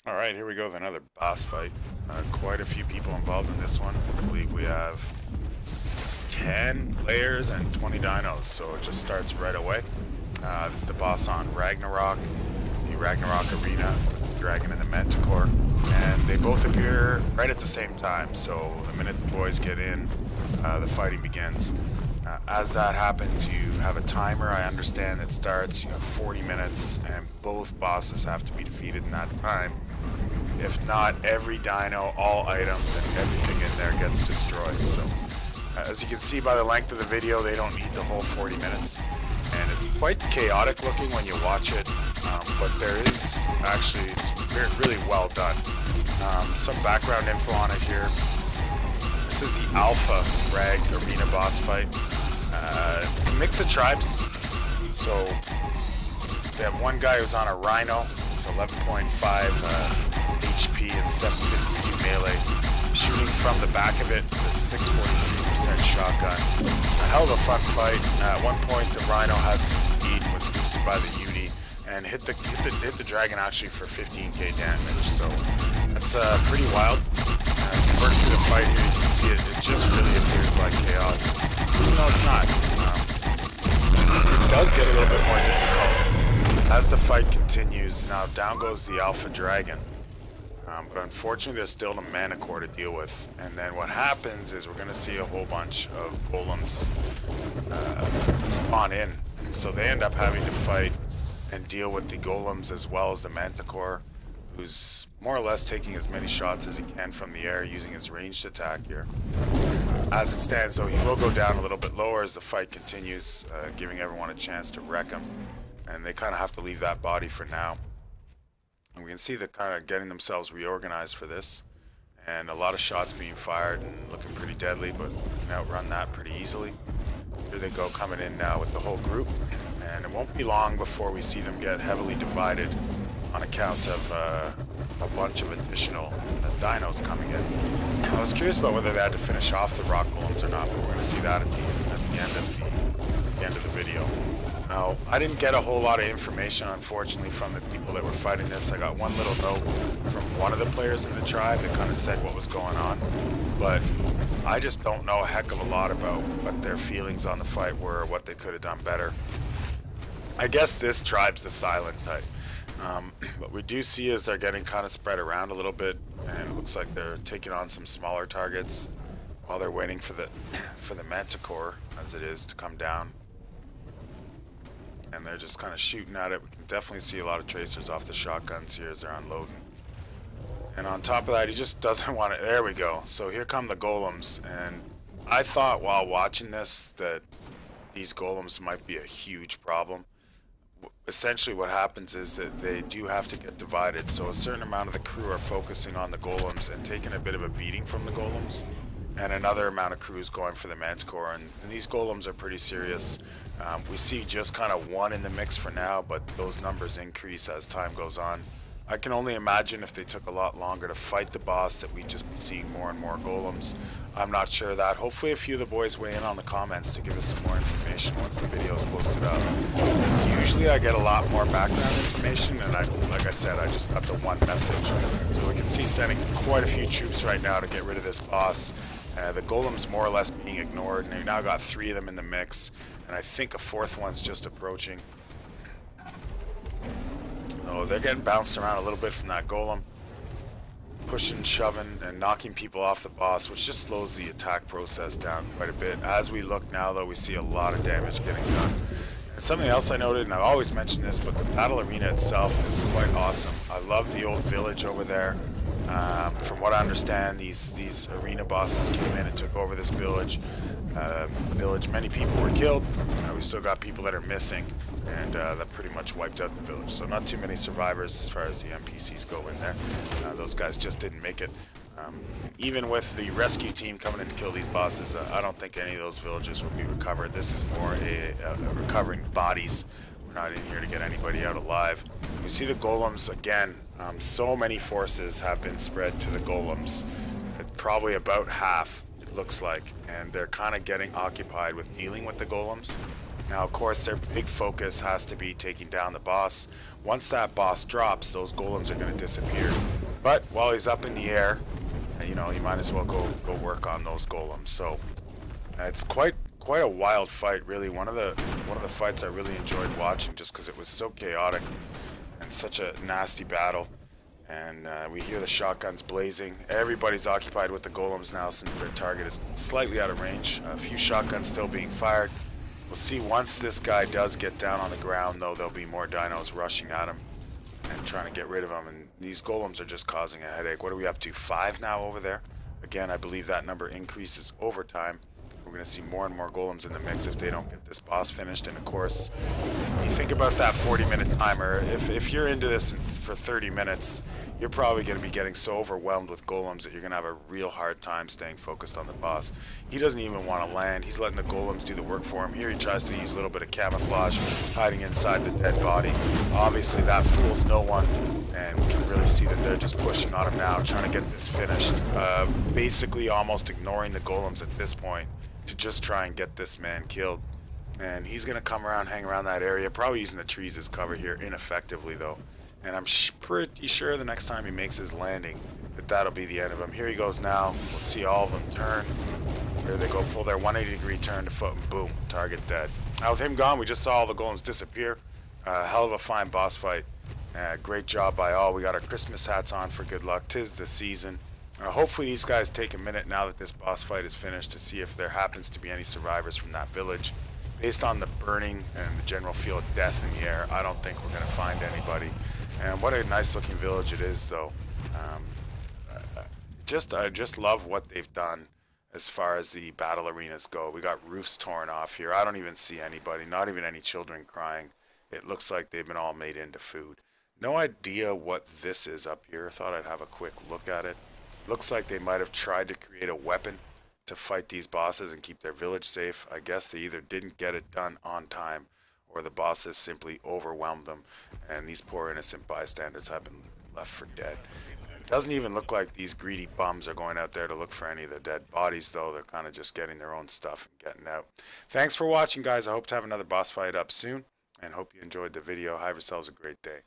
Alright, here we go with another boss fight. Quite a few people involved in this one. I believe we have 10 players and 20 dinos, so it just starts right away. This is the boss on Ragnarok, the Ragnarok arena, Dragon and the Manticore, and they both appear right at the same time, so the minute the boys get in, the fighting begins. As that happens, you have a timer, I understand, that starts. You have 40 minutes, and both bosses have to be defeated in that time. If not, every dino, all items, and everything in there gets destroyed. So, as you can see by the length of the video, they don't need the whole 40 minutes. And it's quite chaotic looking when you watch it, but there is actually, it's really well done. Some background info on it here. This is the Alpha Rag Arena boss fight. A mix of tribes. So, they have one guy who's on a Rhino with 11.5 HP and 750 melee, shooting from the back of it with a 643% shotgun. A hell of a fun fight. At one point, the Rhino had some speed and was boosted by the Uni and hit the dragon actually for 15k damage. So that's pretty wild. As we work through the fight here, you can see it. It just really appears like chaos. Even though it's not. It does get a little bit more difficult as the fight continues. Now down goes the Alpha Dragon. But unfortunately, there's still the Manticore to deal with. And then what happens is we're going to see a whole bunch of golems spawn in. So they end up having to fight and deal with the golems as well as the Manticore, who's more or less taking as many shots as he can from the air using his ranged attack here. As it stands, though, he will go down a little bit lower as the fight continues, giving everyone a chance to wreck him. And they kind of have to leave that body for now. And we can see they're kind of getting themselves reorganized for this. And a lot of shots being fired and looking pretty deadly, but we can outrun that pretty easily. Here they go, coming in now with the whole group. And it won't be long before we see them get heavily divided on account of a bunch of additional dinos coming in. I was curious about whether they had to finish off the rock golems or not, but we're going to see that at the end of the video. Now, I didn't get a whole lot of information, unfortunately, from the people that were fighting this. I got one little note from one of the players in the tribe that kind of said what was going on, but I just don't know a heck of a lot about what their feelings on the fight were or what they could have done better. I guess this tribe's the silent type. What we do see is they're getting kind of spread around a little bit, and it looks like they're taking on some smaller targets while they're waiting for the Manticore, as it is, to come down. And they're just kind of shooting at it. We can definitely see a lot of tracers off the shotguns here as they're unloading. And on top of that, he just doesn't want it. There we go. So here come the golems, and I thought while watching this that these golems might be a huge problem. Essentially what happens is that they do have to get divided, so a certain amount of the crew are focusing on the golems and taking a bit of a beating from the golems, and another amount of crews going for the Manticore, and these golems are pretty serious. We see just kind of one in the mix for now, but those numbers increase as time goes on. I can only imagine if they took a lot longer to fight the boss that we'd just be seeing more and more golems. I'm not sure of that. Hopefully a few of the boys weigh in on the comments to give us some more information once the video is posted up. Because usually I get a lot more background information, and like I said, I just got the one message. So we can see sending quite a few troops right now to get rid of this boss. The golem's more or less being ignored, and we've now got 3 of them in the mix, and I think a 4th one's just approaching. Oh, they're getting bounced around a little bit from that golem. Pushing, shoving, and knocking people off the boss, which just slows the attack process down quite a bit. As we look now, though, we see a lot of damage getting done. And something else I noted, and I've always mentioned this, but the battle arena itself is quite awesome. I love the old village over there. From what I understand, these arena bosses came in and took over this village. Many people were killed. We still got people that are missing, and that pretty much wiped out the village. So not too many survivors as far as the NPCs go in there. Those guys just didn't make it. Even with the rescue team coming in to kill these bosses, I don't think any of those villages will be recovered. This is more a recovering bodies. We're not in here to get anybody out alive. We see the golems again. So many forces have been spread to the golems. Probably about half, it looks like, and they're kind of getting occupied with dealing with the golems. Now, of course, their big focus has to be taking down the boss. Once that boss drops, those golems are going to disappear. But while he's up in the air, you know, you might as well go work on those golems. So it's quite a wild fight, really. One of the fights I really enjoyed watching, just because it was so chaotic and such a nasty battle. And we hear the shotguns blazing. Everybody's occupied with the golems now, since their target is slightly out of range. A few shotguns still being fired. We'll see once this guy does get down on the ground, though, there'll be more dinos rushing at him and trying to get rid of him. And these golems are just causing a headache. What are we up to? 5 now over there? Again, I believe that number increases over time. We're going to see more and more golems in the mix if they don't get this boss finished. And of course, you think about that 40-minute timer. If you're into this for 30 minutes, you're probably going to be getting so overwhelmed with golems that you're going to have a real hard time staying focused on the boss. He doesn't even want to land. He's letting the golems do the work for him. Here he tries to use a little bit of camouflage, hiding inside the dead body. Obviously that fools no one, and we can really see that they're just pushing on him now, trying to get this finished. Basically almost ignoring the golems at this point to just try and get this man killed. And he's going to come around, hang around that area, probably using the trees as cover here, ineffectively though. And I'm pretty sure the next time he makes his landing that that'll be the end of him. Here he goes now. We'll see all of them turn. Here they go, pull their 180-degree turn to foot, and boom, target dead. Now with him gone, we just saw all the golems disappear. Hell of a fine boss fight. Great job by all. We got our Christmas hats on for good luck. 'Tis the season. Hopefully these guys take a minute now that this boss fight is finished to see if there happens to be any survivors from that village. Based on the burning and the general feel of death in the air, I don't think we're going to find anybody. And what a nice looking village it is though. I just love what they've done as far as the battle arenas go. We got roofs torn off here. I don't even see anybody, not even any children crying. It looks like they've been all made into food. No idea what this is up here. Thought I'd have a quick look at it. Looks like they might have tried to create a weapon to fight these bosses and keep their village safe. I guess they either didn't get it done on time, or the bosses simply overwhelmed them, and these poor innocent bystanders have been left for dead. It doesn't even look like these greedy bums are going out there to look for any of the dead bodies, though. They're kind of just getting their own stuff and getting out. Thanks for watching, guys. I hope to have another boss fight up soon, and hope you enjoyed the video. Have yourselves a great day.